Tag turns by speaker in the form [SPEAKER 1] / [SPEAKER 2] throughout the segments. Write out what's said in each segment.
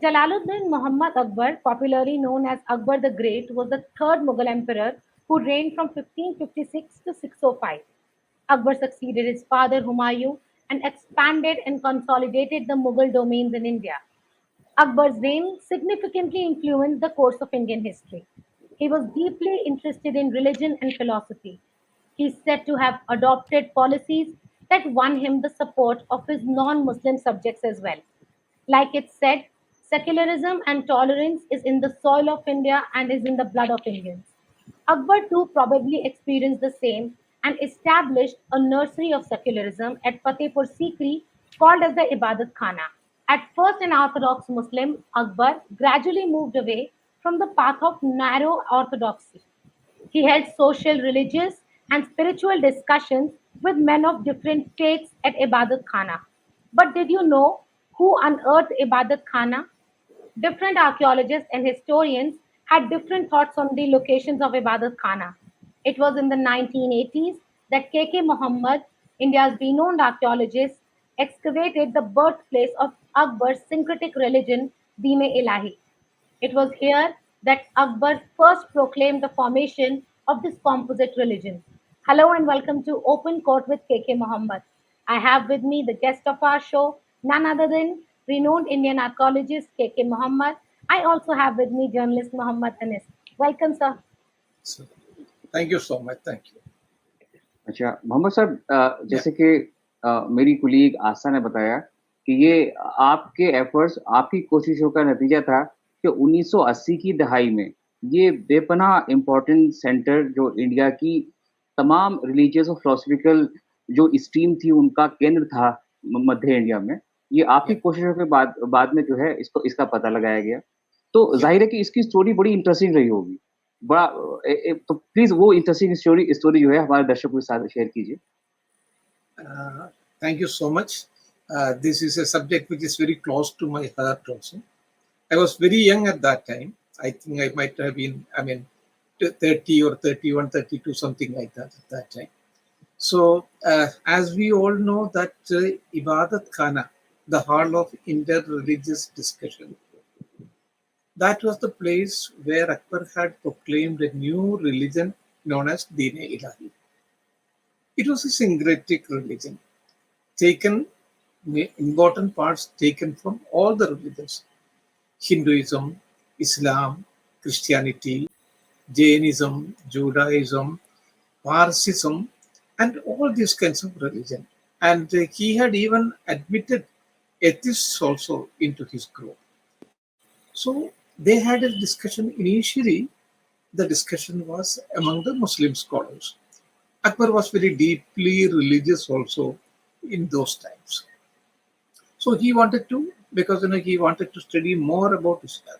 [SPEAKER 1] Jalaluddin Muhammad Akbar, popularly known as Akbar the Great, was the third Mughal emperor who reigned from 1556 to 605. Akbar succeeded his father Humayun and expanded and consolidated the Mughal domains in India. Akbar's reign significantly influenced the course of Indian history. He was deeply interested in religion and philosophy. He is said to have adopted policies that won him the support of his non Muslim subjects as well. Like it said, secularism and tolerance is in the soil of India and is in the blood of Indians. Akbar too probably experienced the same and established a nursery of secularism at Fatehpur Sikri called as the Ibadat Khana. At first an orthodox Muslim, Akbar gradually moved away from the path of narrow orthodoxy. He held social, religious, and spiritual discussions with men of different faiths at Ibadat Khana. But did you know who unearthed Ibadat Khana? Different archaeologists and historians had different thoughts on the locations of Ibadat Khana. It was in the 1980s that K K Muhammed, India's renowned archaeologist, excavated the birthplace of Akbar's syncretic religion, Din-i-Ilahi. It was here that Akbar first proclaimed the formation of this composite religion. Hello and welcome to Open Court with KK Muhammed. I have with me the guest of our show, none other than renowned Indian archaeologist KK Muhammed. I also have with me journalist Muhammad Anis. Welcome, sir.
[SPEAKER 2] So, thank you so much. Thank you.
[SPEAKER 3] अच्छा मोहम्मद साहब, जैसे कि मेरी colleague आस्था ने बताया कि ये आपके एफर्ट्स, आपकी कोशिशों का नतीजा था कि 1980 की दहाई में ये बेपनाह इम्पोर्टेंट सेंटर जो इंडिया की तमाम रिलीजियस और फिलोसफिकल जो स्ट्रीम थी उनका केंद्र था मध्य इंडिया में, ये आपकी कोशिशों के बाद में जो है इसका पता लगाया गया। तो जाहिर है कि इसकी स्टोरी बड़ी इंटरेस्टिंग रही होगी। बड़ा तो प्लीज वो इंटरेस्टिंग स्टोरी जो है हमारे दर्शकों के साथ शेयर कीजिए।
[SPEAKER 2] Thank you so much. This is a subject which is very close to my heart also. I was very young at that time. I think I might have been, 30 or 31, 32, something like that at that time. So, as we all know that Ibadat Khana, the hall of inter-religious discussion, that was the place where Akbar had proclaimed a new religion known as Din-i-Ilahi. It was a syncretic religion, important parts taken from all the religions: Hinduism, Islam, Christianity, Jainism, Judaism, Parsism, and all these kinds of religion. And he had even admitted atheists also into his group. So they had a discussion. Initially, the discussion was among the Muslim scholars. Akbar was very deeply religious also in those times. So he wanted to, because he wanted to study more about Islam.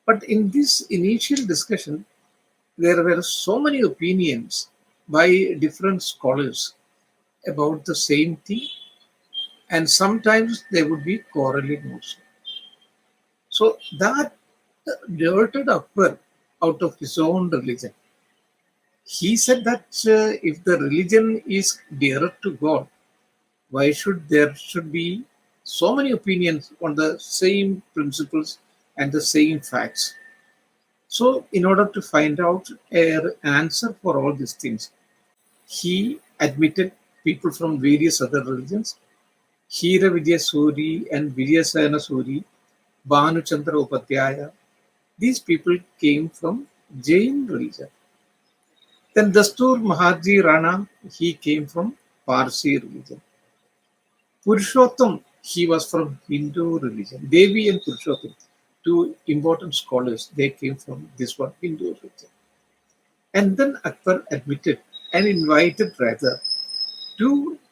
[SPEAKER 2] But in this initial discussion, there were so many opinions by different scholars about the same thing, and sometimes they would be quarreling also. So that diverted Akbar out of his own religion. He said that if the religion is dearer to God, why should there be so many opinions on the same principles and the same facts? So in order to find out an answer for all these things, he admitted people from various other religions. Hira Vijay Suri and Vijayasayana Suri, Bhanu Chandra Upadhyaya, these people came from Jain religion. Then Dastur Maharji Rana, he came from Parsi religion. Purushottam, he was from Hindu religion. Devi and Purushottam, two important scholars, they came from this one, Hindu religion. And then Akbar admitted and invited rather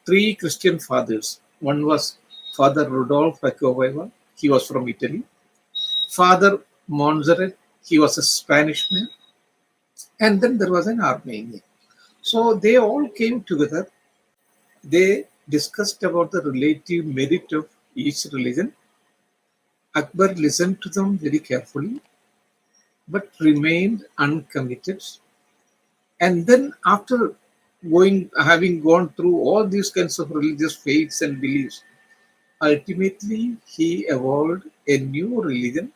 [SPEAKER 2] 3 Christian fathers. One was Father Rudolf Acquaviva, he was from Italy. Father Montserrat, he was a Spanish man. And then there was an Armenian. So they all came together. They discussed about the relative merit of each religion. Akbar listened to them very carefully, but remained uncommitted. And then after having gone through all these kinds of religious faiths and beliefs, ultimately he evolved a new religion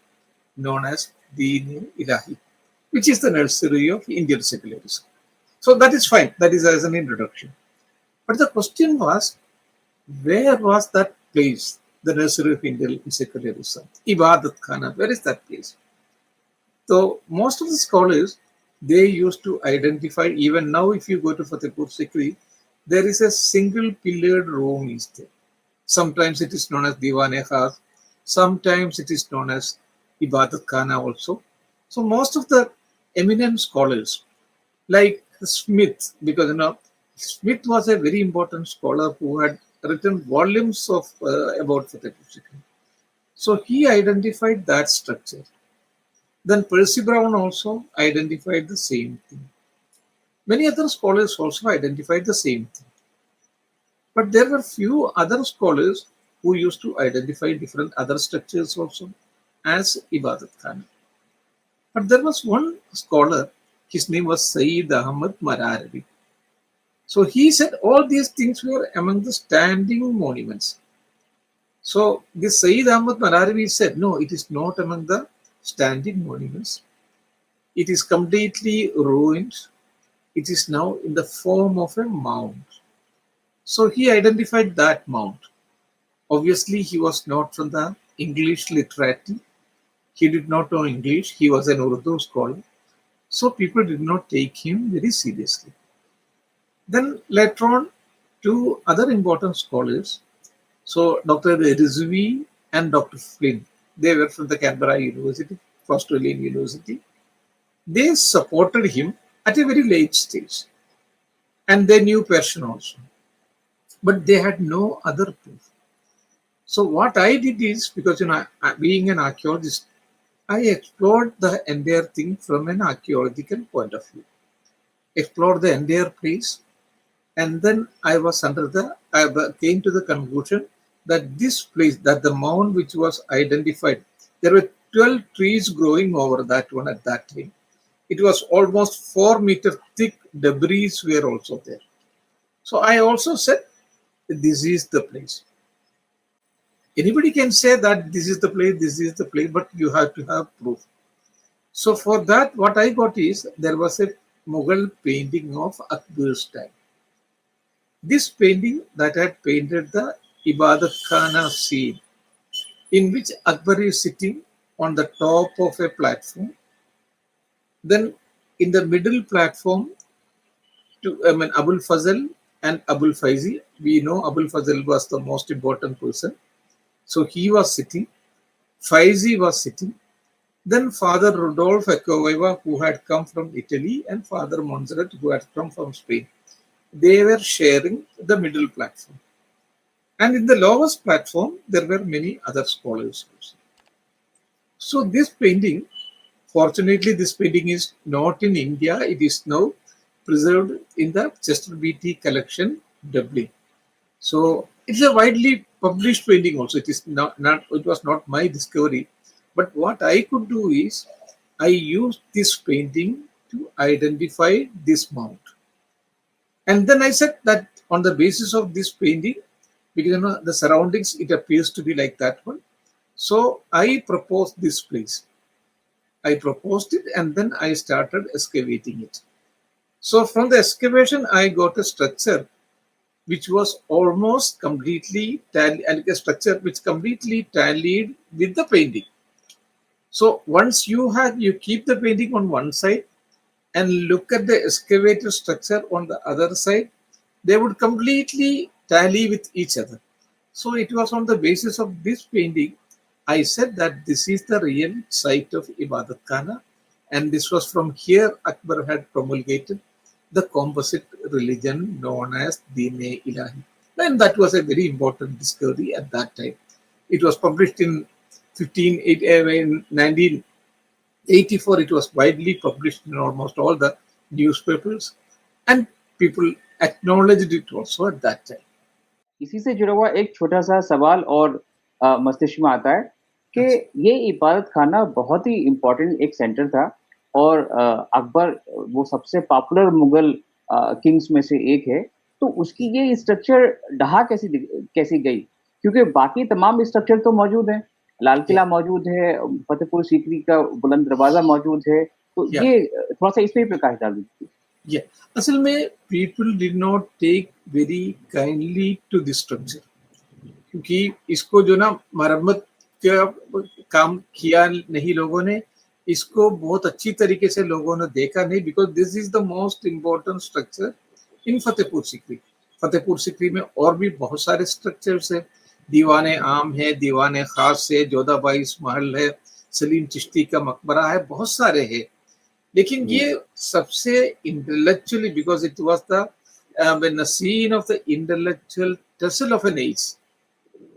[SPEAKER 2] known as Din-i-Ilahi, which is the nursery of Indian secularism. So that is fine. That is as an introduction. But the question was, where was that place, the nursery of Indian secularism? Ibadat Khana, where is that place? So most of the scholars, they used to identify, even now if you go to Fatehpur Sikri, there is a single pillared room is there. Sometimes it is known as Diwan-e-Khas, sometimes it is known as Ibadat Khana also. So most of the eminent scholars, like Smith, because Smith was a very important scholar who had written volumes of about Fatehpur Sikri. So he identified that structure. Then Percy Brown also identified the same thing. Many other scholars also identified the same thing. But there were few other scholars who used to identify different other structures also as Ibadat Khana. But there was one scholar, his name was Sayyid Ahmad Mararabi. So he said all these things were among the standing monuments. So this Sayyid Ahmad Mararabi said, no, it is not among the standing monuments. It is completely ruined. It is now in the form of a mound. So he identified that mound. Obviously, he was not from the English literati. He did not know English. He was an Urdu scholar. So people did not take him very seriously. Then later on, two other important scholars, so Dr. Rizvi and Dr. Flynn, they were from the Canberra University, Australian University. They supported him at a very late stage. And they knew Persian also. But they had no other proof. So what I did is, because being an archaeologist, I explored the entire thing from an archaeological point of view. Explored the entire place, and then I came to the conclusion that this place, that the mound which was identified, there were 12 trees growing over that one at that time. It was almost 4 meter thick. Debris were also there. So I also said, this is the place. Anybody can say that this is the place, but you have to have proof. So for that, what I got is, there was a Mughal painting of Akbar's time. This painting that had painted the Ibadat Khana scene, in which Akbar is sitting on the top of a platform. Then in the middle platform, Abul Fazl and Abul Faizi. We know Abul Fazl was the most important person. So he was sitting. Faizi was sitting. Then Father Rudolf Ecoviva, who had come from Italy, and Father Montserrat, who had come from Spain. They were sharing the middle platform. And in the lowest platform, there were many other scholars also. So this painting, fortunately, this painting is not in India. It is now preserved in the Chester Beatty collection, Dublin. So it's a widely published painting also. It is it was not my discovery. But what I could do is, I used this painting to identify this mount. And then I said that on the basis of this painting, because the surroundings, it appears to be like that one. So I proposed this place. I proposed it, and then I started excavating it. So from the excavation, I got a structure which was almost completely tallied, and a structure which completely tallied with the painting. So once you keep the painting on one side and look at the excavated structure on the other side, they would completely tally with each other. So it was on the basis of this painting, I said that this is the real site of Ibadat Khana, and this was from here Akbar had promulgated the composite religion known as Din-i-Ilahi. And that was a very important discovery at that time. It was published in 1984. It was widely published in almost all the newspapers, and people acknowledged it also at that time.
[SPEAKER 3] इसी से जुड़ा हुआ एक छोटा सा सवाल और मस्तिष्क में आता है कि ये इबादत खाना बहुत ही इम्पोर्टेंट एक सेंटर था, और अकबर वो सबसे पॉपुलर मुगल किंग्स में से एक है, तो उसकी ये स्ट्रक्चर ढहा कैसी गई? क्योंकि बाकी तमाम स्ट्रक्चर तो मौजूद हैं, लाल किला मौजूद है, फतेहपुर सीकरी का बुलंद दरवाजा मौजूद है, तो
[SPEAKER 2] या
[SPEAKER 3] ये थोड़ा सा इस पे प्रकाश डाल दीजिए।
[SPEAKER 2] या असल में people did not take very kindly to this structure, क्योंकि इसको जो ना मरम्मत का काम किया नहीं लोगों ने, इसको बहुत अच्छी तरीके से लोगों ने देखा नहीं, because this is the most important structure in Fatehpur Sikri. Fatehpur Sikri में और भी बहुत सारे स्ट्रक्चर्स है, दीवाने आम है, दीवाने खास है, जोधाबाई महल है, सलीम चिश्ती का मकबरा है, बहुत सारे है। लेकिन ये सबसे intellectually, because it was the scene of the intellectual tussle of an age,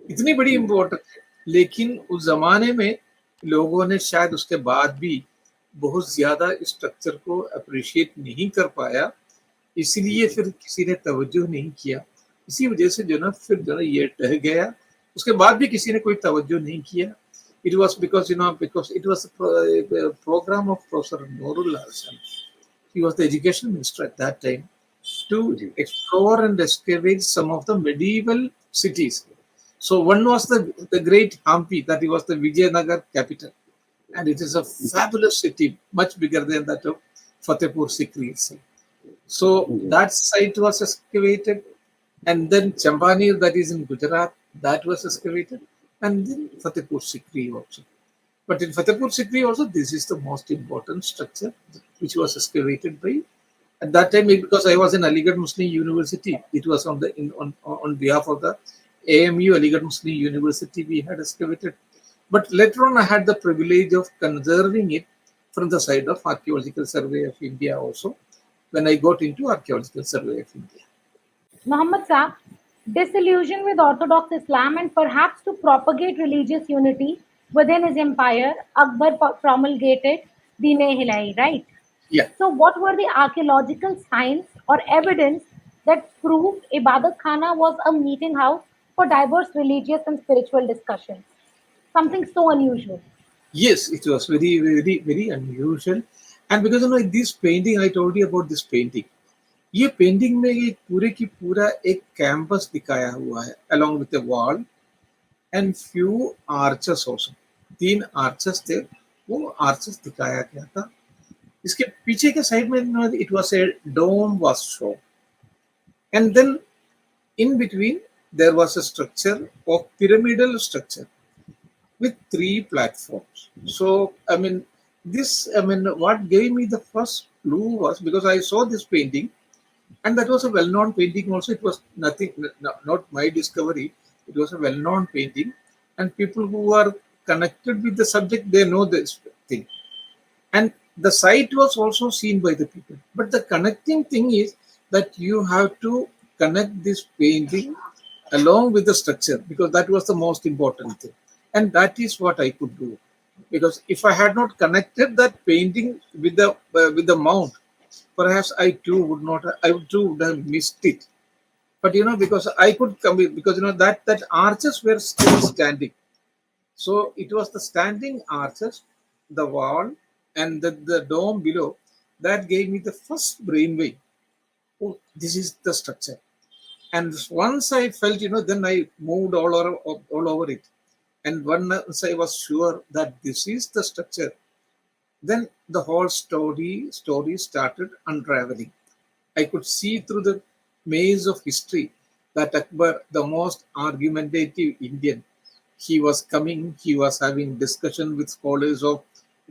[SPEAKER 2] इतनी बड़ी इम्पोर्टेंट है। लेकिन उस जमाने में लोगों ने शायद उसके बाद भी बहुत ज्यादा इस स्ट्रक्चर को अप्रिशिएट नहीं कर पाया, इसलिए फिर किसी ने तवज्जो नहीं किया। इसी वजह से जो ना फिर जो ना ये टह गया, उसके बाद भी किसी ने कोई तवज्जो नहीं किया। It was because it was a program of Professor Nurul Hassan. He was the education minister at that time, to explore and excavate some of the medieval cities. So one was the great Hampi, that was the Vijayanagar capital, and it is a fabulous city, much bigger than that of Fatehpur Sikri itself. So that site was excavated, and then Champanir, that is in Gujarat, that was excavated, and then Fatehpur Sikri also. But in Fatehpur Sikri also, this is the most important structure which was excavated by, at that time, because I was in Aligarh Muslim University, it was on behalf of the AMU, Aligarh Muslim University, we had excavated. But later on, I had the privilege of conserving it from the side of Archaeological Survey of India also, when I got into Archaeological Survey of India.
[SPEAKER 1] Muhammad Saab, disillusioned with Orthodox Islam and perhaps to propagate religious unity within his empire, Akbar promulgated Din-i-Ilahi, right?
[SPEAKER 2] Yeah.
[SPEAKER 1] So, what were the archaeological signs or evidence that proved Ibadat Khana was a meeting house for diverse religious and spiritual discussions? Something so unusual.
[SPEAKER 2] Yes, it was very, very, very unusual. And because this painting, I told you about this painting. ये painting में ये पूरे की पूरा एक campus दिखाया हुआ है, along with a wall and few arches also. 3 arches थे, वो arches दिखाया गया था। इसके पीछे के साइड में it was a dome was shown, and then in between there was a structure of pyramidal structure with 3 platforms. So what gave me the first clue was because I saw this painting, and that was a well-known painting also. It was nothing, not my discovery. It was a well-known painting, and people who are connected with the subject, they know this thing. And the site was also seen by the people. But the connecting thing is that you have to connect this painting along with the structure, because that was the most important thing. And that is what I could do. Because if I had not connected that painting with the mount, perhaps I too would have missed it. But because I could come in, because that arches were still standing. So it was the standing arches, the wall, and the dome below that gave me the first brainwave. Oh, this is the structure. And once I felt, then I moved all over it. And once I was sure that this is the structure, then the whole story started unraveling. I could see through the maze of history that Akbar, the most argumentative Indian, he was having discussion with scholars of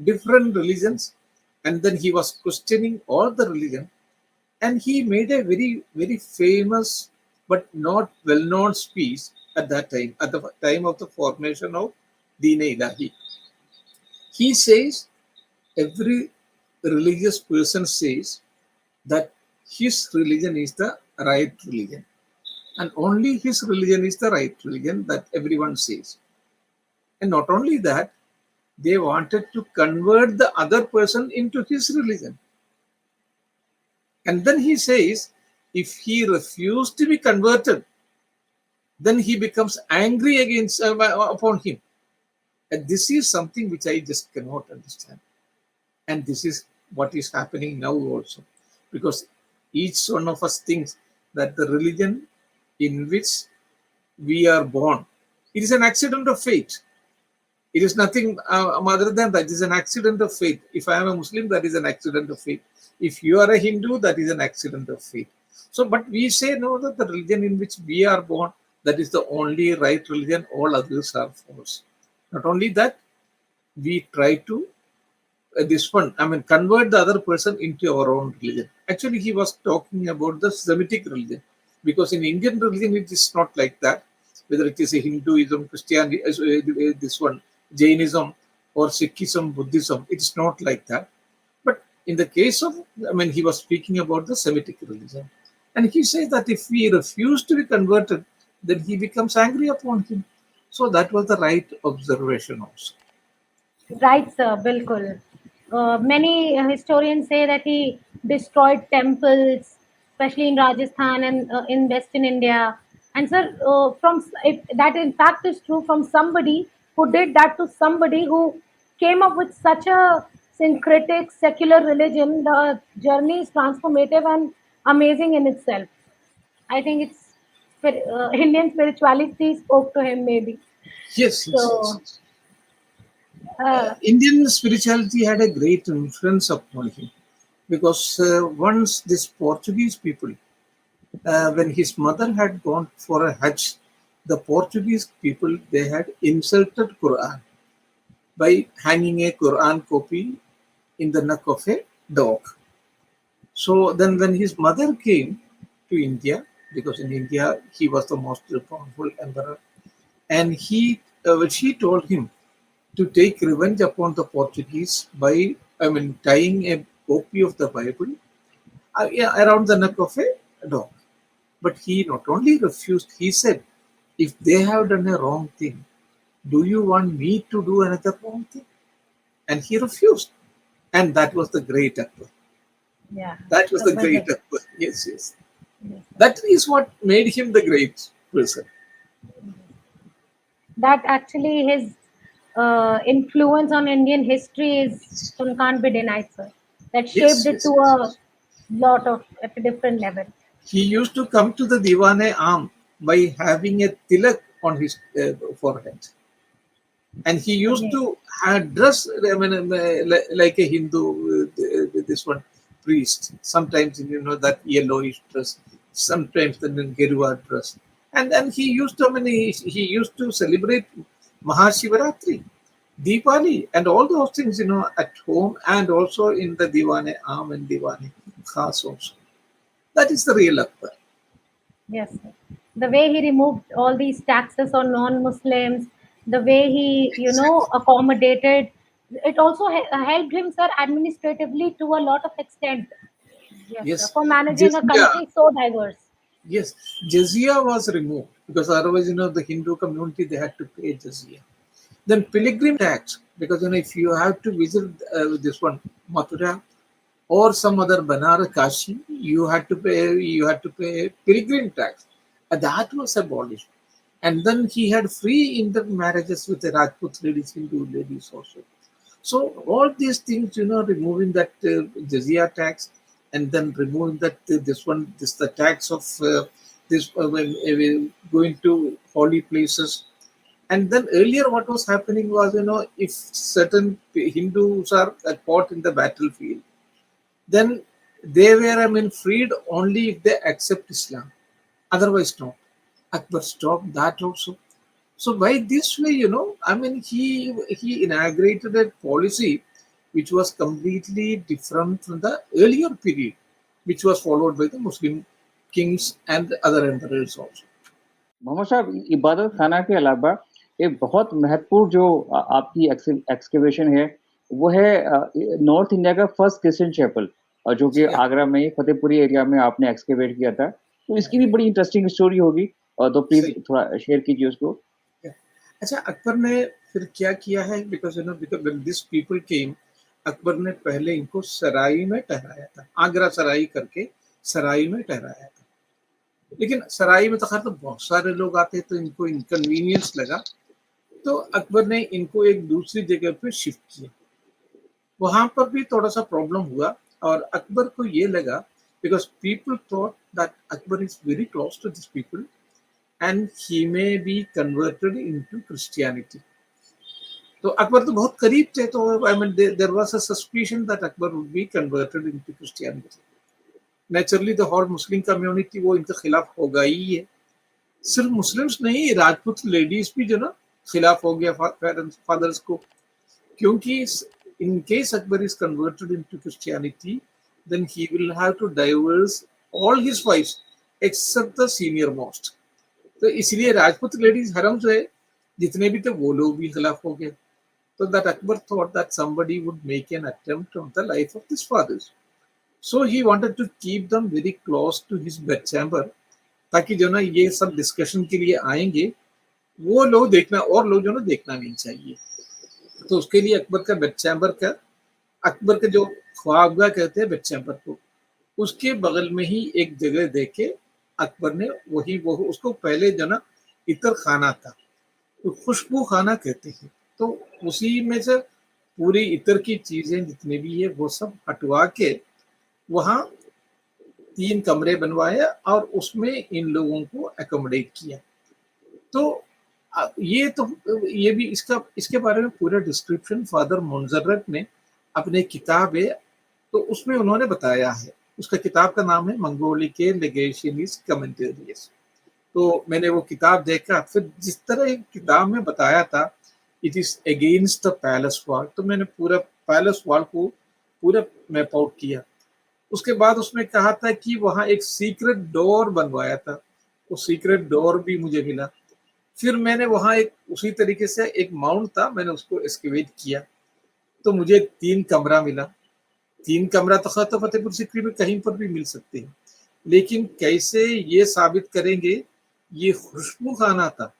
[SPEAKER 2] different religions, and then he was questioning all the religion, and he made a very, very famous but not well-known speech at that time, at the time of the formation of Din-i-Ilahi. He says, every religious person says that his religion is the right religion, and only his religion is the right religion, that everyone says. And not only that, they wanted to convert the other person into his religion. And then he says, if he refused to be converted, then he becomes angry upon him. And this is something which I just cannot understand. And this is what is happening now also. Because each one of us thinks that the religion in which we are born It is an accident of fate. It is nothing other than that. It is an accident of fate. If I am a Muslim, that is an accident of fate. If you are a Hindu, that is an accident of fate. So, but we say no, that the religion in which we are born, that is the only right religion. All others are false. Not only that, we try to this one, I mean, convert the other person into our own religion. Actually, he was talking about the Semitic religion, because in Indian religion it is not like that. Whether it is a Hinduism, Christianity, this one, Jainism, or Sikhism, Buddhism, it is not like that. But in the case of, I mean, he was speaking about the Semitic religion, and he says that if we refuse to be converted, then he becomes angry upon him. So that was the right observation also.
[SPEAKER 1] Right, sir, bilkul. Many historians say that he destroyed temples, especially in Rajasthan and in Western India. And sir, if that in fact is true from somebody who did that to somebody who came up with such a syncretic secular religion. The journey is transformative and amazing in itself. I think Indian spirituality spoke to him maybe.
[SPEAKER 2] Yes, yes, yes,
[SPEAKER 1] So,
[SPEAKER 2] yes.
[SPEAKER 1] uh,
[SPEAKER 2] Indian spirituality had a great influence upon him, because once this Portuguese people, when his mother had gone for a Hajj, the Portuguese people, they had insulted Quran by hanging a Quran copy in the neck of a dog. So then, when his mother came to India, because in India he was the most powerful emperor, and she told him to take revenge upon the Portuguese by, I mean, tying a copy of the Bible yeah, around the neck of a dog. But he not only refused, he said, if they have done a wrong thing, do you want me to do another wrong thing? And he refused. And that was the great Akbar.
[SPEAKER 1] yeah,
[SPEAKER 2] That was the
[SPEAKER 1] Akbar
[SPEAKER 2] great
[SPEAKER 1] the
[SPEAKER 2] Akbar. Yes, yes.
[SPEAKER 1] Yes, sir.
[SPEAKER 2] That is what made him the great person.
[SPEAKER 1] That actually his influence on Indian history is can't be denied, sir. That shaped
[SPEAKER 2] Yes,
[SPEAKER 1] it
[SPEAKER 2] yes,
[SPEAKER 1] to
[SPEAKER 2] yes.
[SPEAKER 1] a lot of at a different level.
[SPEAKER 2] He used to come to the Diwane arm by having a tilak on his forehead. And he used
[SPEAKER 1] Again,
[SPEAKER 2] to dress, I mean, like a Hindu, this one priest. Sometimes, that yellowish dress, sometimes the Gerua dress. And then he used to, I mean, he used to celebrate Mahashivaratri, Diwali, and all those things, at home, and also in the Diwane Am and Diwane Khas also. That is the real Akbar.
[SPEAKER 1] yes, sir. The way he removed all these taxes on non-Muslims, the way he
[SPEAKER 2] Exactly.
[SPEAKER 1] accommodated, it also helped him, sir, administratively to a lot of extent. Yes, sir,
[SPEAKER 2] Yes.
[SPEAKER 1] for managing a
[SPEAKER 2] Jizya.
[SPEAKER 1] country so diverse.
[SPEAKER 2] Yes. Jizya was removed, because otherwise, the Hindu community, they had to pay jizya. Then pilgrim tax, because if you have to visit this one Mathura or some other Banaras, Kashi, you had to pay pilgrim tax. That was abolished. And then he had free intermarriages with the Rajput ladies, Hindu ladies also. So all these things, removing that jizya tax, and then removing that this the tax of this when going to holy places. And then earlier, what was happening was, if certain Hindus are caught in the battlefield, then they were, I mean, freed only if they accept Islam. Otherwise, no. Akbar stopped that also. So by this way, I mean, he inaugurated a policy which was completely different from the earlier period, which was followed by the Muslim kings and other emperors also.
[SPEAKER 3] Mohammad साहब, इबादत खाना के अलावा एक बहुत महत्वपूर्ण जो आपकी एक्सकेवेशन है, वो है नॉर्थ इंडिया का फर्स्ट क्रिश्चियन चैपल, जो कि
[SPEAKER 2] Yeah,
[SPEAKER 3] आगरा में फतेहपुरी एरिया में आपने एक्सकेवेट किया था। तो इसकी भी बड़ी इंटरेस्टिंग स्टोरी होगी, तो प्लीज
[SPEAKER 2] सही.
[SPEAKER 3] थोड़ा शेयर कीजिए उसको।
[SPEAKER 2] Yeah. अच्छा, अकबर ने फिर क्या किया है, because when this people came, Akbar ने पहले इनको सराय में ठहराया था, आगरा सराय करके सराय में ठहराया था। लेकिन सराय में तो खैर तो बहुत सारे लोग आते, तो इनको इनकन्वीनियंस लगा, तो अकबर ने इनको एक दूसरी जगह पे शिफ्ट किया। वहां पर भी थोड़ा सा प्रॉब्लम हुआ, और अकबर को ये लगा, because people thought that Akbar is very close to this people, and he may be converted into Christianity. तो अकबर तो बहुत करीब थे, तो I mean there was a suspicion that Akbar would be converted into Christianity. Naturally the whole Muslim community वो इनके खिलाफ होगा ही है. सिर्फ मुस्लिम्स नहीं, राजपूत लेडीज भी जो ना खिलाफ हो गया फादर्स को, क्योंकि in case Akbar is converted into Christianity, then he will have to divorce all his wives except the senior most. तो इसलिए राजपूत लेडीज हरम जो है जितने भी थे वो लोग भी खिलाफ हो गए. So that Akbar thought that somebody would make an attempt on the life of his fathers. So he wanted to keep them very close to his bedchamber, ताकि जो ना ये सब डिस्कशन के लिए आएंगे वो लोग देखना, और लोग जो ना देखना नहीं चाहिए. तो उसके लिए अकबर का बेड चैम्बर का, अकबर के जो ख्वाबगाह कहते हैं बेड चैम्बर को, उसके बगल में ही एक जगह देके अकबर ने वही वो उसको पहले जो ना इतर खाना था, तो खुशबू खाना कहते हैं. तो उसी में से पूरी इतर की चीजें जितने भी है वो सब हटवा के वहाँ 3 कमरे बनवाए और उसमें इन लोगों को अकोमोडेट किया. तो ये भी इसके बारे में पूरा डिस्क्रिप्शन फादर मुंजरत ने अपने किताब है, तो उसमें उन्होंने बताया है. उसका किताब का नाम है मंगोली के लेगेशनिस्ट कमेंटरीज. तो मैंने वो किताब देखा, फिर जिस तरह किताब में बताया था it is against the palace wall, तो मैंने पूरा पैलेस वॉल को पूरा मैप आउट किया. उसके बाद उसमें कहा था कि वहाँ एक सीक्रेट डोर बनवाया था, वो सीक्रेट डोर भी मुझे मिला. फिर मैंने वहाँ एक उसी तरीके से एक माउंट था, मैंने उसको एक्सकेवेट किया, तो मुझे 3 कमरा मिला. 3 कमरा तो फतेहपुर सीकरी में कहीं पर भी मिल सकते हैं, लेकिन कैसे ये साबित करेंगे ये खुशबू खाना था,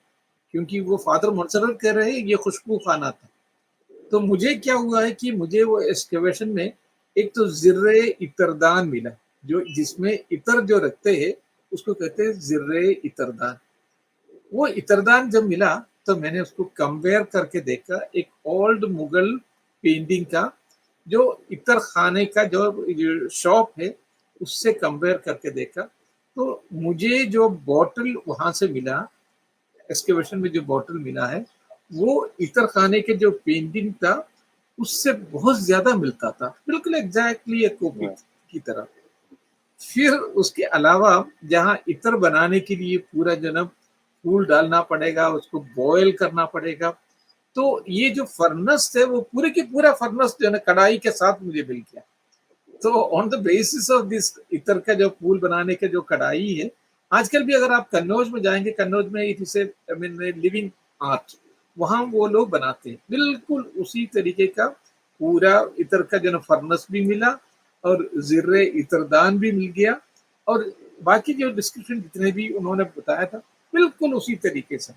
[SPEAKER 2] क्योंकि वो फादर मुंसरत कह रहे हैं ये खुशबू खाना था. तो मुझे क्या हुआ है कि मुझे वो एक्सकेवेशन में एक तो जिर्रे इतरदान मिला, जो जिसमें इतर जो रखते हैं उसको कहते हैं जिर्रे इतरदान. वो इतरदान जब मिला तो मैंने उसको कंपेयर करके देखा एक ओल्ड मुगल पेंटिंग का, जो इतर खाने का जो शॉप है उससे कंपेयर करके देखा. तो मुझे जो बॉटल वहां से मिला, एक्सकेवेशन में जो बॉटल मिला है, वो इतर खाने के जो पेंटिंग था उससे बहुत ज्यादा मिलता था, बिल्कुल एग्जैक्टली एक कॉपी की तरह. फिर उसके अलावा जहाँ इतर बनाने के लिए पूरा जन्म फूल डालना पड़ेगा, उसको बॉयल करना पड़ेगा, तो ये जो फर्नेस है वो पूरे की पूरा फर्नेस जो है ना कढ़ाई के साथ मुझे मिल गया. तो on the basis of this इतर का जो फूल बनाने के जो कढ़ाई है, आजकल भी अगर आप कन्नौज में जाएंगे, कन्नौज में it is I mean living art, वहां वो लोग बनाते हैं बिल्कुल उसी तरीके का. पूरा इतर का जो फर्नेस भी मिला और जिर्रे इतरदान भी मिल गया, और बाकी जो डिस्क्रिप्शन जितने भी उन्होंने बताया था बिल्कुल उसी तरीके से.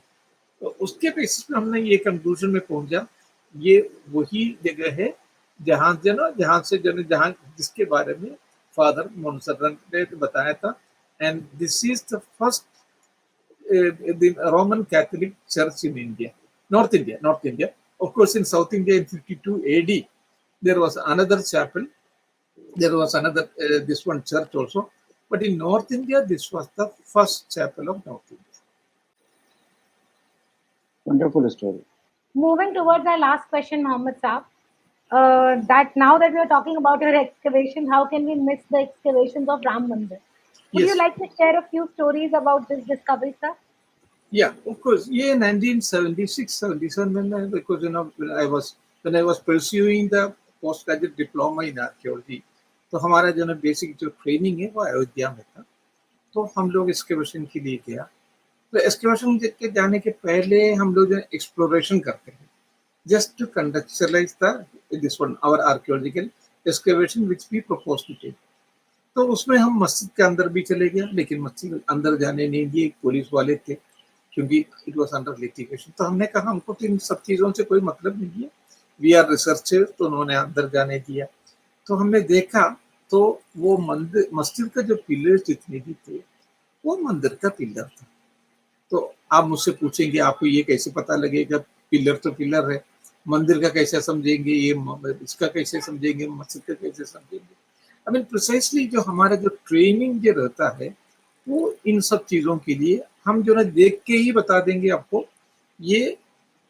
[SPEAKER 2] तो उसके बेसिस पे हमने ये कंक्लूजन में पहुंचा ये वही जगह है जहाँ से जहाँ जिसके बारे में फादर मुंसरत ने बताया था. And this is the first Roman Catholic church in India, north India. Of course, in South India in 52 AD, there was another chapel, there was another this one church also, but in North India, this was the first chapel of North India.
[SPEAKER 3] Wonderful story.
[SPEAKER 1] Moving towards our last question, Muhammad Saab, that now that we are talking about your excavation, how can we miss the excavations of Ram Mandir? Would
[SPEAKER 2] Yes.
[SPEAKER 1] you like to share a few stories about this discovery, sir?
[SPEAKER 2] Yeah, of course. Yeah, 1976-77, because when I was pursuing the postgraduate diploma in archaeology, तो हमारा जो ना basic जो training है वो अयोध्या में था. तो हम लोग एक्सकेवेशन के लिए गया. तो एक्सकेवेशन के जाने के पहले हम लोग जो एक्सप्लोरेशन करते हैं, just to contextualise this one our archaeological excavation which we propose to take. तो उसमें हम मस्जिद के अंदर भी चले गए, लेकिन मस्जिद अंदर जाने नहीं दिए, पुलिस वाले थे, क्योंकि इट वाज अंडर लिटिगेशन. तो हमने कहा हमको तो इन सब चीज़ों से कोई मतलब नहीं है, वी आर रिसर्चर. तो उन्होंने अंदर जाने दिया. तो हमने देखा तो वो मंदिर मस्जिद का जो पिलर जितने भी थे वो मंदिर का पिलर था. तो आप मुझसे पूछेंगे आपको ये कैसे पता लगेगा, पिलर तो पिलर है, मंदिर का कैसे समझेंगे, ये इसका कैसे समझेंगे, मस्जिद का कैसे समझेंगे. आई मीन प्रिसाइसली जो हमारा जो ट्रेनिंग जो रहता है वो इन सब चीज़ों के लिए हम जो है देख के ही बता देंगे आपको ये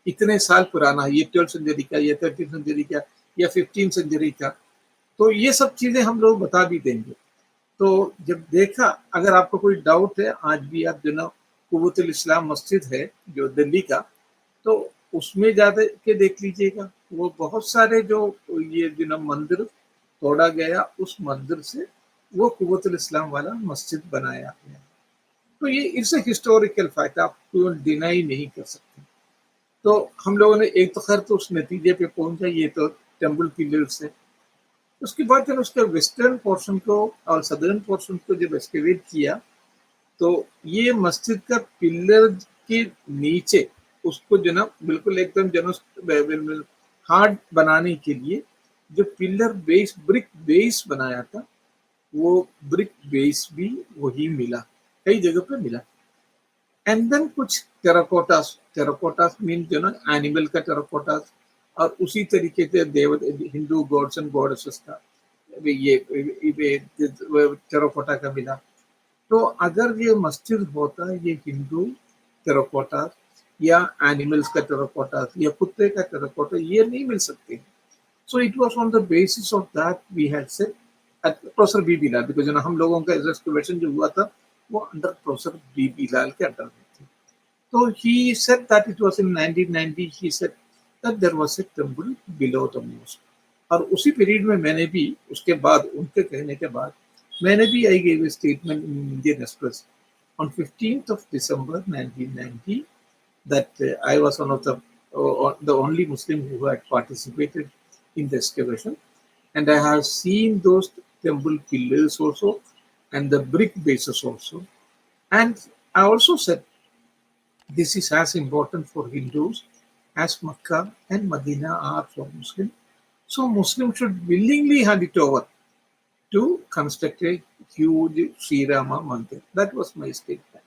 [SPEAKER 2] इतने साल पुराना है, ये 12th सेंचुरी का, ये 13th सेंचुरी का, या 15th सेंचुरी का। तो ये सब चीजें हम लोग बता भी देंगे। तो जब देखा, अगर आपको कोई डाउट है, आज भी आप जो ना कुव्वतुल इस्लाम मस्जिद है जो दिल्ली का, तो उसमें जाकर के देख लीजिएगा। वो बहुत सारे जो ये जो ना मंदिर तोड़ा गया, उस मंदिर से वो कुव्वतुल इस्लाम वाला मस्जिद बनाया गया। तो ये इट्स हिस्टोरिकल फैक्ट, आप डिनाई नहीं कर सकते। तो हम लोगों ने एक तो खैर तो उस नतीजे पे पहुंचा, ये तो टेम्पल पिलर से। उसके बाद जब उसके वेस्टर्न पोर्शन को और सदर्न पोर्शन को जब एक्सकेवेट किया, तो ये मस्जिद का पिलर के नीचे उसको जो ना बिल्कुल एकदम जो हार्ड बनाने के लिए जो पिलर बेस, ब्रिक बेस बनाया था, वो ब्रिक बेस भी वही मिला, कई जगह पे मिला। एंड देन कुछ टेराकोटास, टेराकोटास मीन जो ना एनिमल का टेराकोटास, और उसी तरीके से देव हिंदू गॉड्स एंड गॉडेसेस का ये टेराकोटा का मिला। तो अगर ये मस्जिद होता ये हिंदू टेराकोटा या एनिमल्स का टेराकोटा या कुत्ते का टेराकोटा, ये नहीं मिल सकते। So it was on the basis of that we had said professor B Lal, because हम लोगों का एक्सकवेशन जो हुआ था वो अंडर प्रोफेसर बी लाल के अंडर में थी। तो he said that it was in 1990, he said that there was a temple below the mosque. और उसी पीरियड में मैंने भी, उसके बाद उनके कहने के बाद मैंने भी I gave a statement in Indian express on 15th of December 1990 that I was one of the only Muslim who had participated in the excavation, and I have seen those temple pillars also and the brick bases also. And I also said this is as important for Hindus as Makkah and Medina are for Muslims. So Muslims should willingly hand it over to construct a huge Sri Rama Mandir. That was my statement.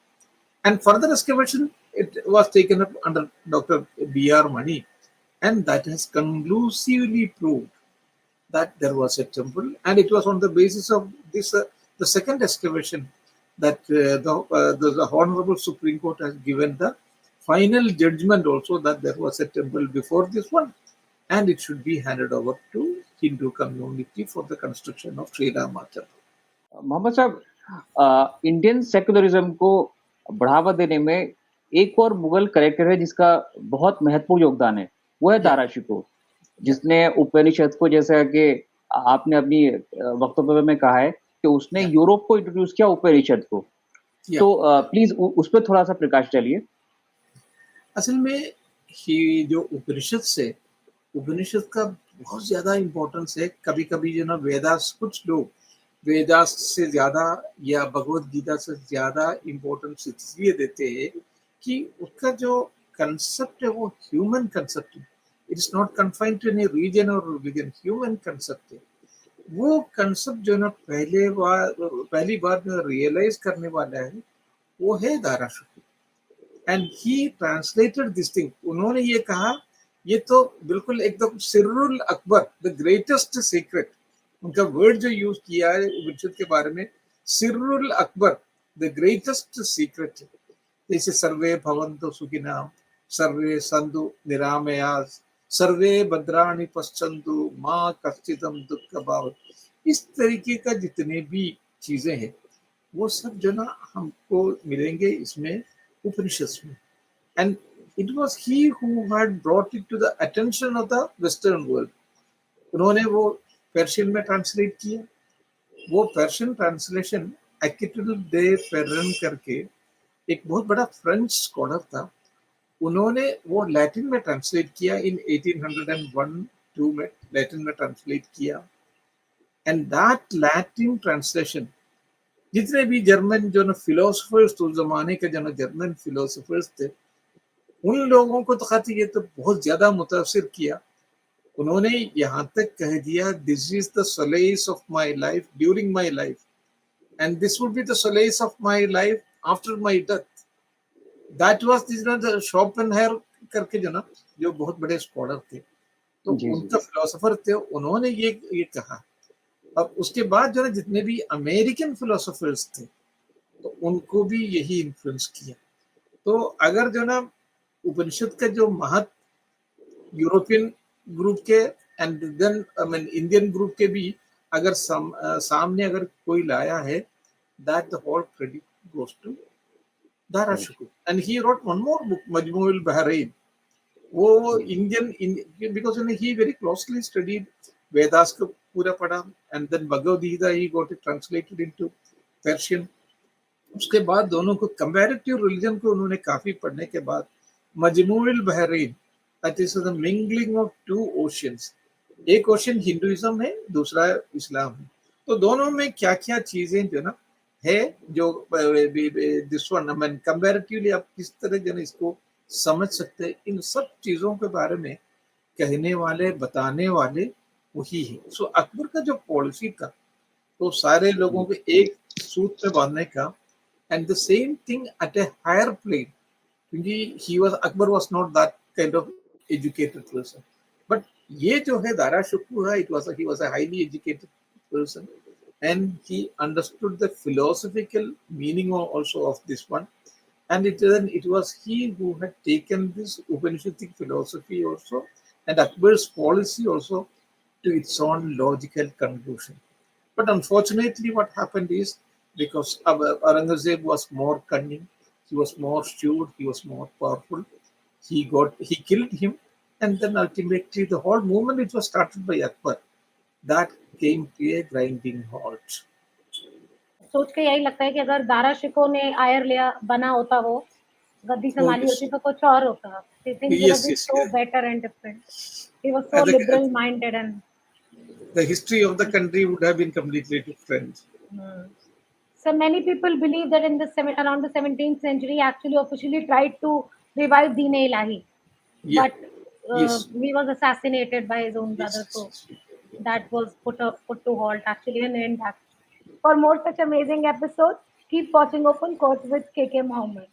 [SPEAKER 2] And further excavation, it was taken up under Dr. B.R. Mani, and that has conclusively proved that there was a temple, and it was on the basis of this, the second excavation, that the Honorable Supreme Court has given the final judgment also that there was a temple before this one, and it should be handed over to Hindu community for the construction of Sri Rama temple.
[SPEAKER 3] Mohammad Sahab, Indian secularism को बढ़ावा देने में एक और Mughal character है जिसका बहुत महत्वपूर्ण योगदान है, वो है दारा शिकोह, जिसने उपनिषद को, जैसा कि आपने अपनी वक्तव्य में कहा है कि उसने यूरोप को इंट्रोड्यूस किया उपनिषद को। तो प्लीज उस पर थोड़ा सा प्रकाश डालिए।
[SPEAKER 2] असल में ही जो उपनिषद का बहुत ज्यादा इम्पोर्टेंस है। कभी कभी जो ना वेदास, कुछ लोग वेदास से ज्यादा या भगवत गीता से ज्यादा इम्पोर्टेंस इसलिए देते हैं कि उसका जो कंसेप्ट है वो ह्यूमन कंसेप्ट है। It is not confined to any region और रिलीजन, ह्यूमन कंसेप्ट है। वो कंसेप्ट जो ना पहली बार में रियलाइज करने वाला है वो है Dara Shikoh. And he translated this thing. उन्होंने ये कहा, ये तो बिल्कुल एकदम सिर्रुल अकबर, द ग्रेटेस्ट सीक्रेट, उनका वर्ड जो यूज किया है उपनिषद के बारे में, सिर्रुल अकबर, द ग्रेटेस्ट सीक्रेट। जैसे सर्वे भवन्तु सुखिनः, सर्वे सन्तु निरामयाः, सर्वे भद्राणि पश्यन्तु मा कश्चिदं दुःखं भवेत्। इस तरीके का जितने भी चीजें हैं वो सब जो ना हमको मिलेंगे इसमें उपनिषद में। And it was he who had brought it to the attention of the western world. उन्होंने वो पर्शियन में ट्रांसलेट किया। वो पर्शियन ट्रांसलेशन एक्किटल दे फेरन करके एक बहुत बड़ा फ्रेंच स्कॉलर था, उन्होंने वो लैटिन में ट्रांसलेट किया इन 1801-2 में लैटिन में ट्रांसलेट किया। एंड दैट लैटिन ट्रांसलेशन, जितने भी जर्मन जो ना फिलोसफर्स तो जमाने के जो ना जर्मन फिलोसफर्स थे, उन लोगों को तो खाती ये तो बहुत ज्यादा मुतासिर किया। उन्होंने यहाँ तक कह दिया, this is the solace of my life during my life and this would be the solace of my life after my death. That was the Schopenhauer करके जो बहुत बड़े स्कॉलर थे, तो उनका फिलोसफर थे, उन्होंने ये कहा। और उसके बाद जितने भी अमेरिकन फिलोसफर्स थे तो उनको भी यही इन्फ्लुएंस किया। तो अगर जो ना उपनिषद का जो महत्व यूरोपियन ग्रुप के and then I mean Indian group के भी अगर सामने अगर कोई लाया है, that the whole credit goes to Dara Shikoh. And he wrote one more book Majma-ul Bahrain. वो Indian because he very closely studied Vedas को पूरा पढ़ा and then Bhagavad Gita he got it translated into Persian. उसके बाद दोनों को कंपैरेटिव रिलीजन को उन्होंने काफी पढ़ने के बाद Majma-ul Bahrain, that is the mingling of two oceans. एक ओशियन हिंदुइज्म है, दूसरा इस्लाम है. तो दोनों में क्या क्या चीजें जो ना है जो this one I mean comparatively आप किस तरह जो इसको समझ सकते हैं, इन सब चीजों के बारे में कहने वाले बताने वाले वही है. सो अकबर का जो पॉलिसी था तो सारे लोगों को एक सूत में बांधने का and the same thing at a higher plane, क्योंकि he was Akbar was not that kind of educated person. But ये जो है दारा शुक्र है, it was he was a highly educated person and he understood the philosophical meaning also of this one, and it was he who had taken this Upanishadic philosophy also and Akbar's policy also to its own logical conclusion. But unfortunately what happened is, because Aurangzeb was more cunning, he was more shrewd, he was more powerful, he killed him, and then ultimately the whole movement which was started by Akbar, that came to a grinding halt.
[SPEAKER 1] सोच के यही लगता है कि अगर दारा शिकोह ने आयर लिया बना होता, वो गद्दी
[SPEAKER 2] Oh
[SPEAKER 1] संभाली
[SPEAKER 2] yes,
[SPEAKER 1] होती तो कुछ और होता. Things would have
[SPEAKER 2] yes,
[SPEAKER 1] been
[SPEAKER 2] yes,
[SPEAKER 1] so
[SPEAKER 2] yes.
[SPEAKER 1] better and different. He was so
[SPEAKER 2] And
[SPEAKER 1] liberal minded and
[SPEAKER 2] the history of the country would have been completely different.
[SPEAKER 1] so many people believe that in the around the 17th century actually officially tried to revive Din-i-Ilahi,
[SPEAKER 2] Yeah,
[SPEAKER 1] but
[SPEAKER 2] yes,
[SPEAKER 1] he was assassinated by his own
[SPEAKER 2] yes,
[SPEAKER 1] brother, so
[SPEAKER 2] yes, yes.
[SPEAKER 1] that was put to halt actually and end. For more such amazing episodes, keep watching Open Court with KK Muhammed.